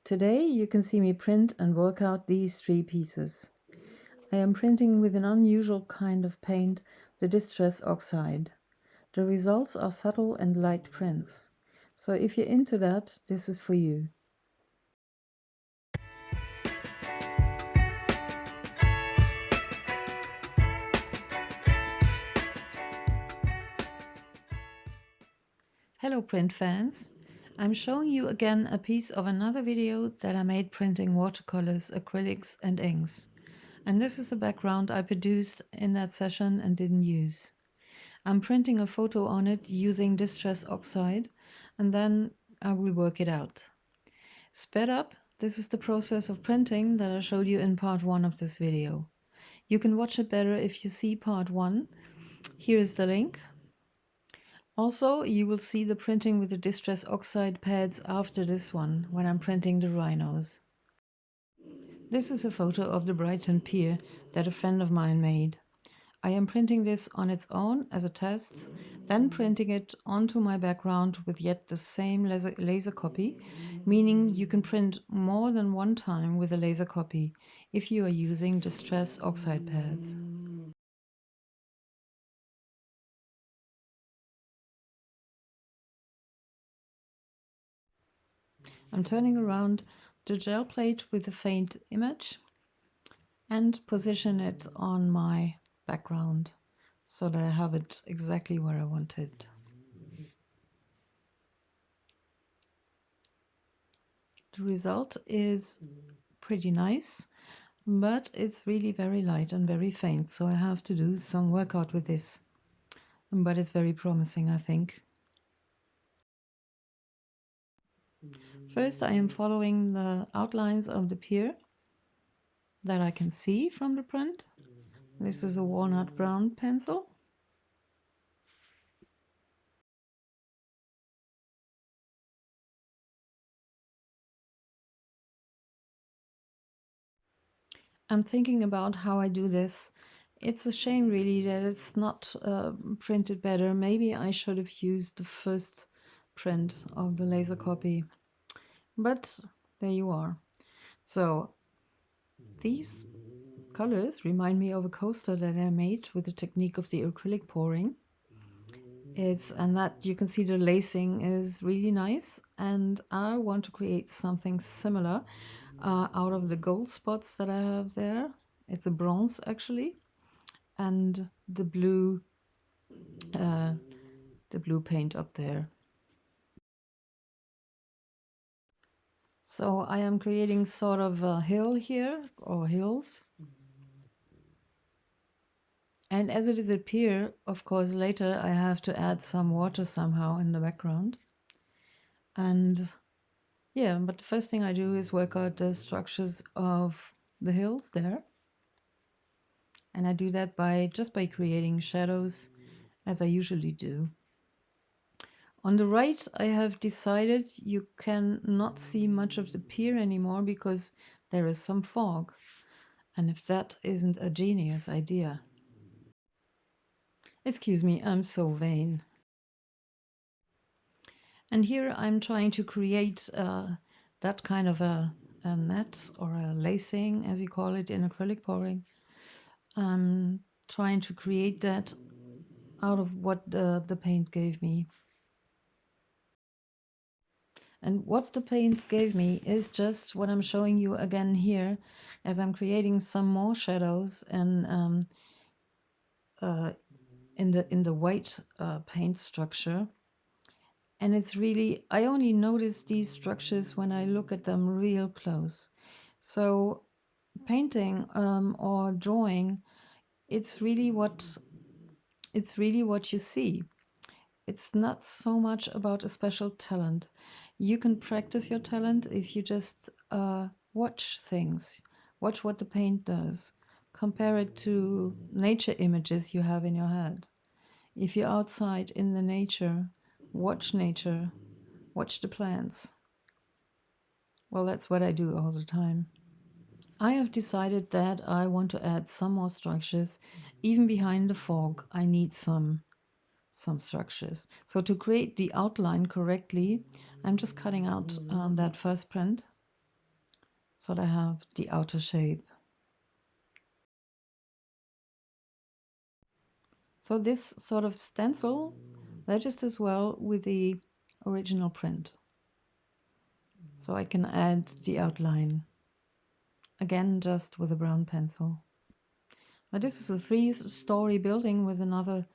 Today you can see me print and work out these three pieces. I am printing with an unusual kind of paint, the Distress Oxide. The results are subtle and light prints. So if you're into that, this is for you. Hello print fans! I'm showing you again a piece of another video that I made printing watercolors, acrylics and inks. And this is the background I produced in that session and didn't use. I'm printing a photo on it using Distress Oxide and then I will work it out. Sped up, this is the process of printing that I showed you in part 1 of this video. You can watch it better if you see part 1. Here is the link. Also, you will see the printing with the Distress Oxide pads after this one, when I'm printing the Rhinos. This is a photo of the Brighton pier that a friend of mine made. I am printing this on its own as a test, then printing it onto my background with yet the same laser copy, meaning you can print more than one time with a laser copy if you are using Distress Oxide pads. I'm turning around the gel plate with a faint image and position it on my background so that I have it exactly where I want it. The result is pretty nice, but it's really very light and very faint, so I have to do some workout with this. But it's very promising, I think. First, I am following the outlines of the pier that I can see from the print. This is a walnut brown pencil. I'm thinking about how I do this. It's a shame really that it's not printed better. Maybe I should have used the first print of the laser copy. But there you are. So these colors remind me of a coaster that I made with the technique of the acrylic pouring. And that you can see the lacing is really nice, and I want to create something similar out of the gold spots that I have there. It's a bronze actually, and the blue paint up there. So I am creating sort of a hill here, or hills. And as it is a pier, of course, later I have to add some water somehow in the background. And yeah, but the first thing I do is work out the structures of the hills there. And I do that just by creating shadows, as I usually do. On the right, I have decided you can not see much of the pier anymore because there is some fog. And if that isn't a genius idea. Excuse me, I'm so vain. And here I'm trying to create that kind of a net or a lacing, as you call it in acrylic pouring. I'm trying to create that out of what the paint gave me. And what the paint gave me is just what I'm showing you again here, as I'm creating some more shadows and in the white paint structure. And it's really, I only notice these structures when I look at them real close. So painting or drawing, it's really what you see. It's not so much about a special talent. You can practice your talent if you just watch things, watch what the paint does, compare it to nature images you have in your head. If you're outside in the nature, watch the plants. Well, that's what I do all the time. I have decided that I want to add some more structures. Even behind the fog, I need some structures. So to create the outline correctly, I'm just cutting out that first print so that I have the outer shape. So this sort of stencil registers well with the original print. So I can add the outline, again just with a brown pencil. Now this is a 3-story building with another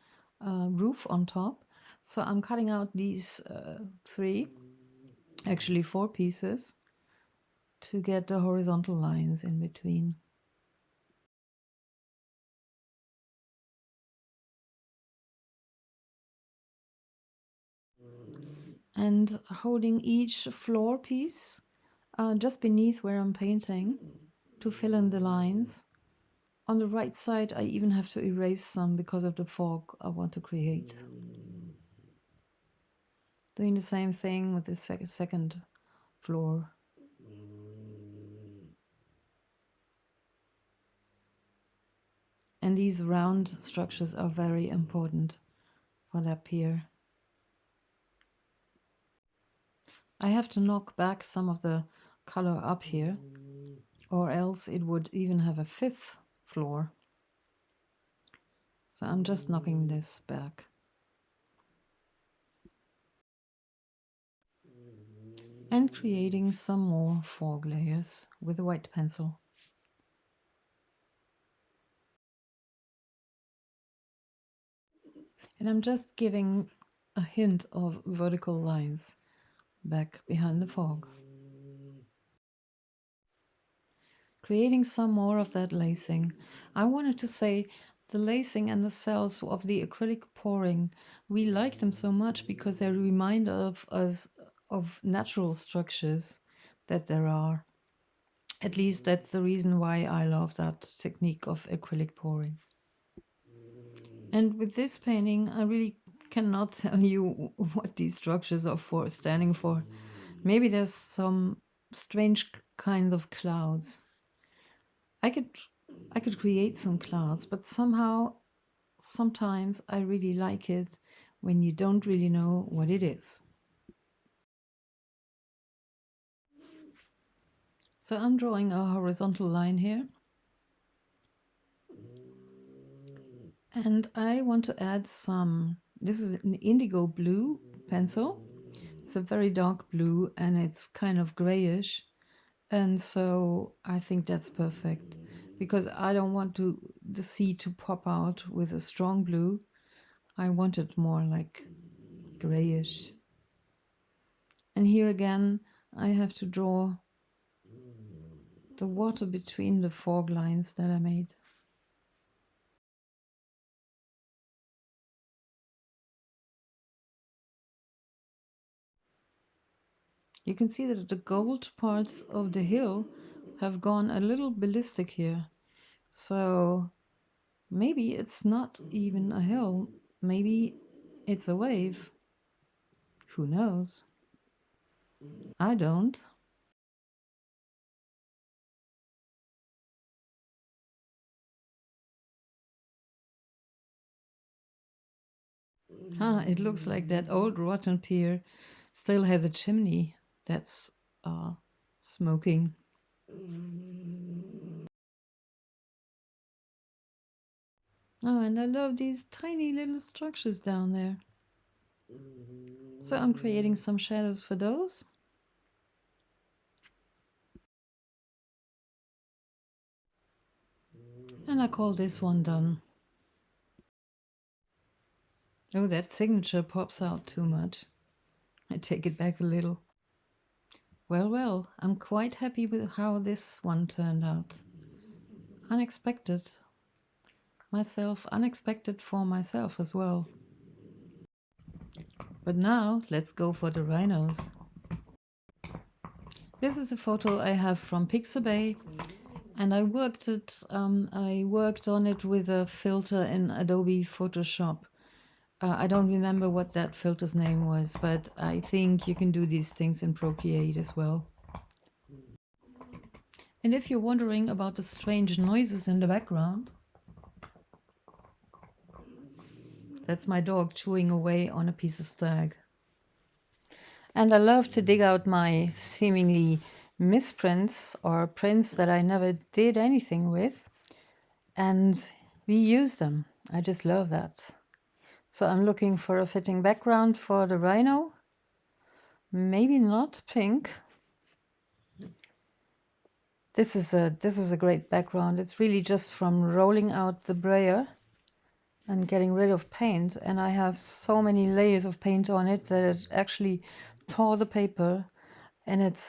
roof on top. So I'm cutting out these 4 pieces to get the horizontal lines in between. And holding each floor piece just beneath where I'm painting to fill in the lines. On the right side I even have to erase some because of the fog I want to create. Doing the same thing with the second floor. And these round structures are very important for that pier. I have to knock back some of the color up here, or else it would even have a 5th floor. So I'm just knocking this back. And creating some more fog layers with a white pencil. And I'm just giving a hint of vertical lines back behind the fog. Creating some more of that lacing. I wanted to say the lacing and the cells of the acrylic pouring, we like them so much because they remind of us of natural structures that there are. At least that's the reason why I love that technique of acrylic pouring. And with this painting, I really cannot tell you what these structures are standing for. Maybe there's some strange kinds of clouds. I could create some clouds, but somehow, sometimes I really like it when you don't really know what it is. So I'm drawing a horizontal line here. And I want to add some, this is an indigo blue pencil. It's a very dark blue and it's kind of grayish. And so I think that's perfect because I don't want the sea to pop out with a strong blue. I want it more like grayish. And here again, I have to draw the water between the fog lines that I made. You can see that the gold parts of the hill have gone a little ballistic here. So maybe it's not even a hill. Maybe it's a wave. Who knows? I don't. It looks like that old rotten pier still has a chimney that's smoking. Oh, and I love these tiny little structures down there. So I'm creating some shadows for those. And I call this one done. Oh, that signature pops out too much. I take it back a little. Well, I'm quite happy with how this one turned out. Unexpected. Unexpected for myself as well. But now, let's go for the rhinos. This is a photo I have from Pixabay, and I worked on it with a filter in Adobe Photoshop. I don't remember what that filter's name was, but I think you can do these things in Procreate as well. And if you're wondering about the strange noises in the background, that's my dog chewing away on a piece of stag. And I love to dig out my seemingly misprints or prints that I never did anything with, and reuse them. I just love that. So I'm looking for a fitting background for the Rhino. Maybe not pink. This is a great background. It's really just from rolling out the Brayer and getting rid of paint, and I have so many layers of paint on it that it actually tore the paper, and it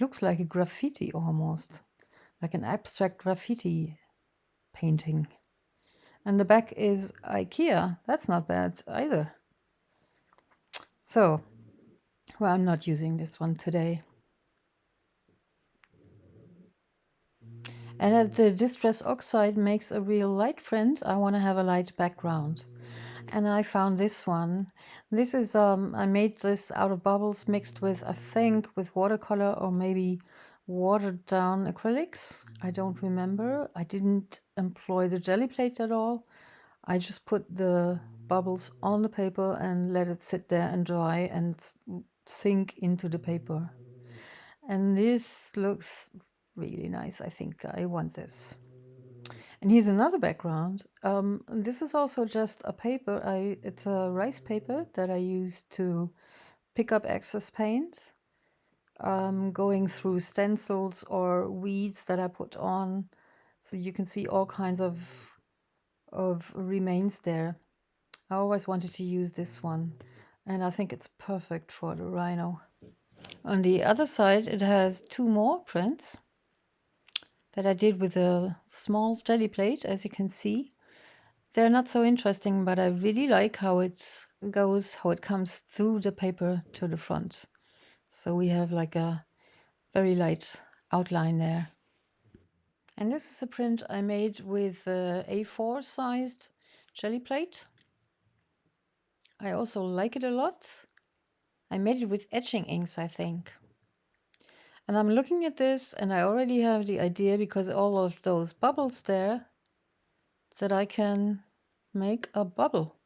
looks like a graffiti almost, like an abstract graffiti painting. And the back is IKEA. That's not bad either. So, well, I'm not using this one today. And as the Distress Oxide makes a real light print, I want to have a light background. And I found this one. This is, I made this out of bubbles mixed with, I think, with watercolor or maybe watered down acrylics. I don't remember. I didn't employ the Gelli Plate at all. I just put the bubbles on the paper and let it sit there and dry and sink into the paper. And this looks really nice. I think I want this. And here's another background. This is also just a paper. It's a rice paper that I use to pick up excess paint. Going through stencils or weeds that I put on. So you can see all kinds of remains there. I always wanted to use this one, and I think it's perfect for the Rhino. On the other side, it has two more prints that I did with a small Gelli plate, as you can see. They're not so interesting, but I really like how it goes, how it comes through the paper to the front. So we have like a very light outline there. And this is a print I made with a A4 sized Gelli plate. I also like it a lot. I made it with etching inks, I think. And I'm looking at this and I already have the idea, because all of those bubbles there, that I can make a bubble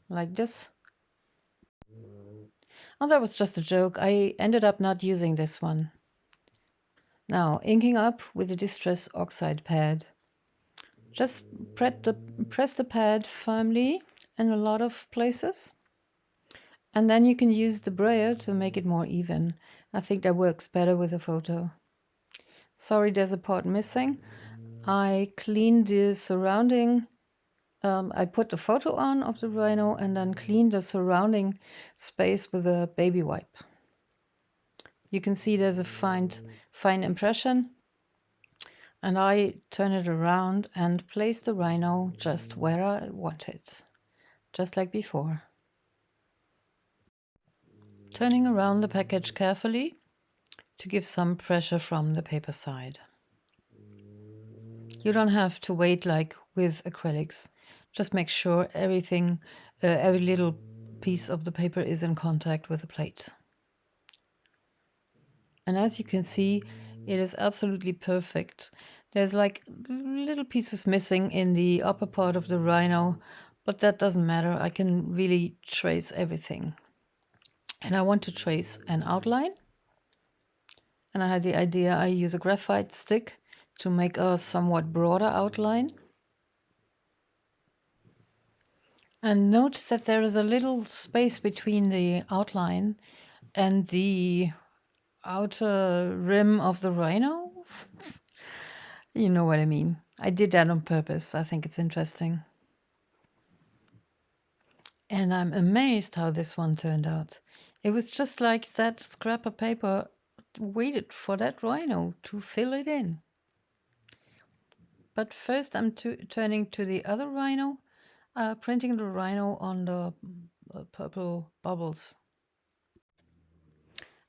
like this. Oh, that was just a joke. I ended up not using this one. Now, inking up with the Distress Oxide pad. Just press the pad firmly in a lot of places. And then you can use the brayer to make it more even. I think that works better with a photo. Sorry, there's a part missing. I cleaned the surrounding, I put the photo on of the Rhino and then cleaned the surrounding space with a baby wipe. You can see there's a fine impression. And I turn it around and place the Rhino just where I want it, just like before. Turning around the package carefully to give some pressure from the paper side. You don't have to wait like with acrylics. Just make sure everything, every little piece of the paper is in contact with the plate. And as you can see, it is absolutely perfect. There's like little pieces missing in the upper part of the Rhino, but that doesn't matter. I can really trace everything. And I want to trace an outline. And I had the idea I use a graphite stick to make a somewhat broader outline. And note that there is a little space between the outline and the outer rim of the Rhino. You know what I mean. I did that on purpose. I think it's interesting. And I'm amazed how this one turned out. It was just like that scrap of paper waited for that Rhino to fill it in. But first I'm turning to the other Rhino, printing the Rhino on the purple bubbles.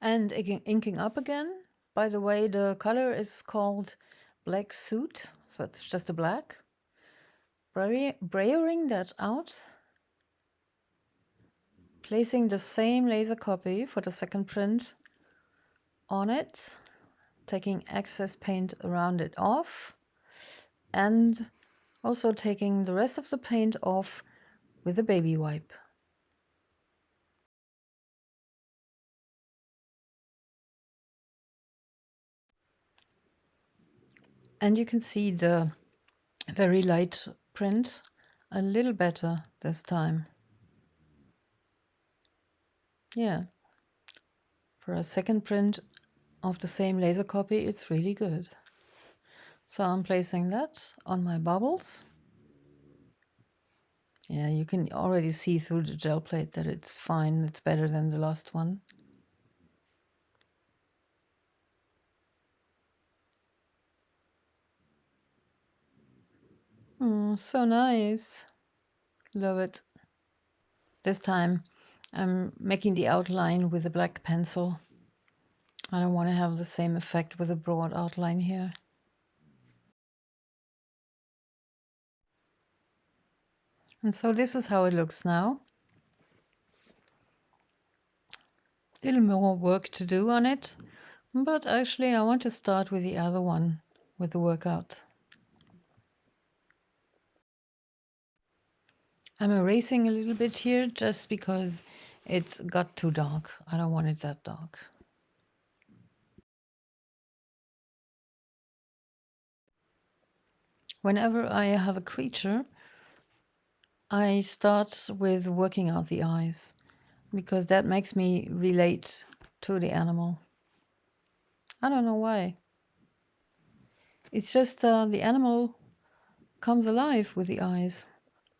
And inking up again. By the way, the color is called black soot, so it's just a black. Brayering that out. Placing the same laser copy for the second print on it. Taking excess paint around it off. And also taking the rest of the paint off with a baby wipe. And you can see the very light print a little better this time. Yeah, for a second print of the same laser copy, it's really good. So I'm placing that on my bubbles. Yeah, you can already see through the gel plate that it's fine. It's better than the last one. So nice. Love it. This time I'm making the outline with a black pencil. I don't want to have the same effect with a broad outline here. And so this is how it looks now. A little more work to do on it, but actually I want to start with the other one, with the workout. I'm erasing a little bit here just because it got too dark. I don't want it that dark. Whenever I have a creature, I start with working out the eyes, because that makes me relate to the animal. I don't know why. It's just the animal comes alive with the eyes,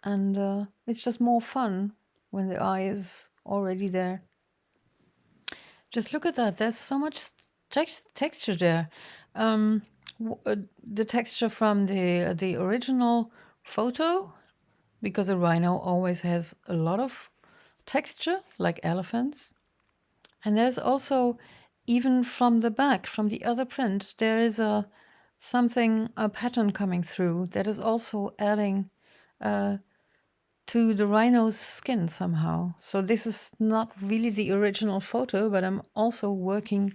and it's just more fun when the eye is already there. Just look at that. There's so much texture there. The texture from the original photo, because a rhino always has a lot of texture, like elephants. And there's also, even from the back, from the other print, there is a pattern coming through that is also adding to the rhino's skin somehow. So this is not really the original photo, but I'm also working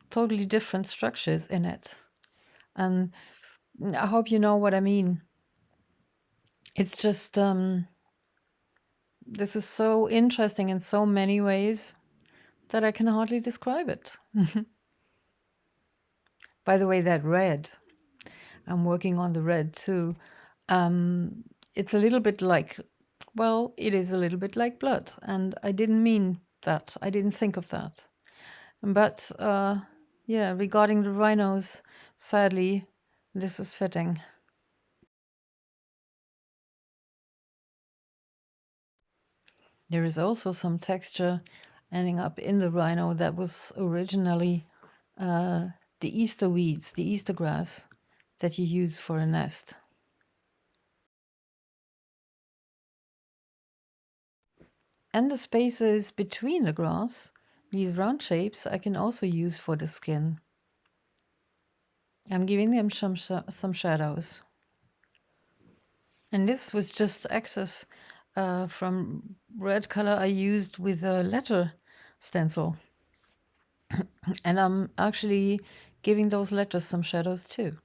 totally different structures in it. And I hope you know what I mean. It's just, this is so interesting in so many ways that I can hardly describe it. By the way, that red, I'm working on the red too. It's a little bit like, well, it is a little bit like blood. And I didn't mean that. I didn't think of that. But yeah, regarding the rhinos, sadly, this is fitting. There is also some texture ending up in the rhino that was originally the Easter weeds, the Easter grass that you use for a nest. And the spaces between the grass, these round shapes, I can also use for the skin. I'm giving them some shadows. And this was just excess from red color I used with a letter stencil. And I'm actually giving those letters some shadows too.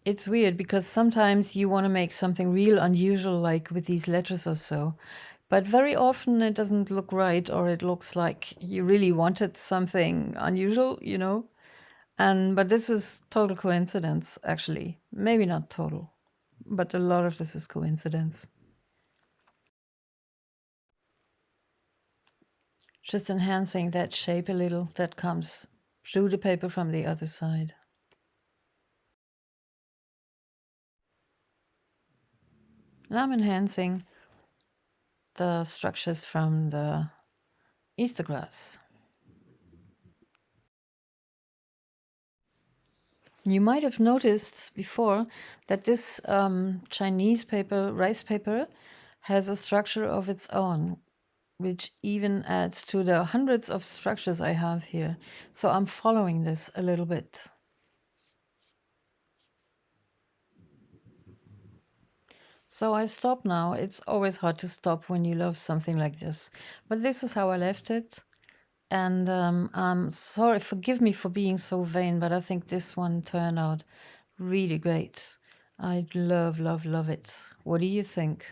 It's weird because sometimes you want to make something real unusual, like with these letters or so, but very often it doesn't look right, or it looks like you really wanted something unusual, you know. But this is total coincidence, actually. Maybe not total, but a lot of this is coincidence. Just enhancing that shape a little that comes through the paper from the other side. And I'm enhancing the structures from the Easter grass. You might have noticed before that this Chinese paper, rice paper, has a structure of its own, which even adds to the hundreds of structures I have here. So I'm following this a little bit. So I stop now. It's always hard to stop when you love something like this. But this is how I left it. And I'm sorry, forgive me for being so vain, but I think this one turned out really great. I love, love, love it. What do you think?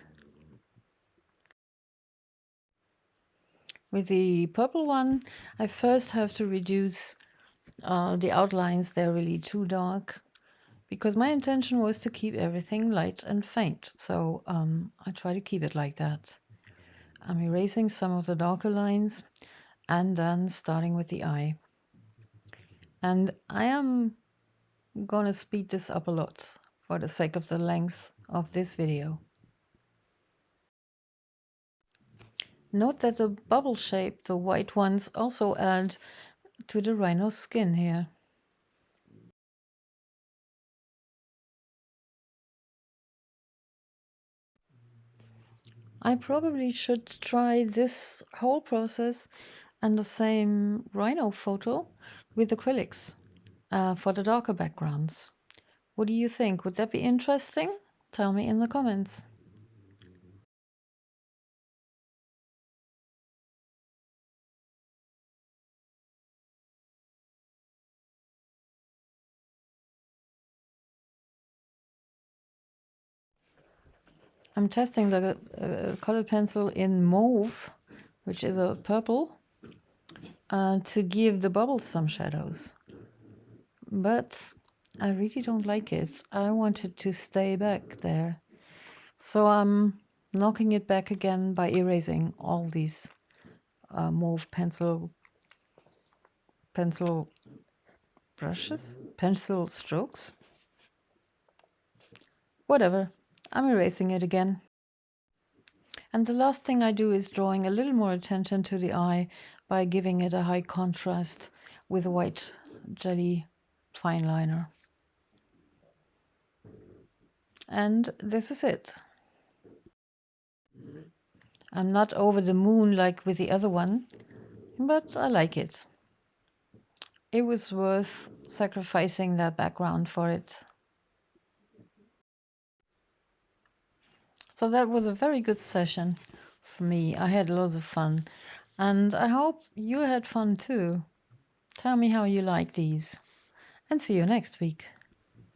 With the purple one, I first have to reduce The outlines, they're really too dark, because my intention was to keep everything light and faint. So I try to keep it like that. I'm erasing some of the darker lines and then starting with the eye. And I am gonna speed this up a lot for the sake of the length of this video. Note that the bubble shape, the white ones, also add to the rhino's skin here. I probably should try this whole process and the same rhino photo with acrylics for the darker backgrounds. What do you think? Would that be interesting? Tell me in the comments. I'm testing the colored pencil in mauve, which is a purple, to give the bubbles some shadows. But I really don't like it. I want it to stay back there. So I'm knocking it back again by erasing all these mauve pencil brushes, pencil strokes. Whatever, I'm erasing it again. And the last thing I do is drawing a little more attention to the eye by giving it a high contrast with a white Gelli fine liner. And this is it. I'm not over the moon like with the other one, but I like it. It was worth sacrificing that background for it. So that was a very good session for me. I had lots of fun, and I hope you had fun too. Tell me how you like these, and see you next week.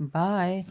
Bye.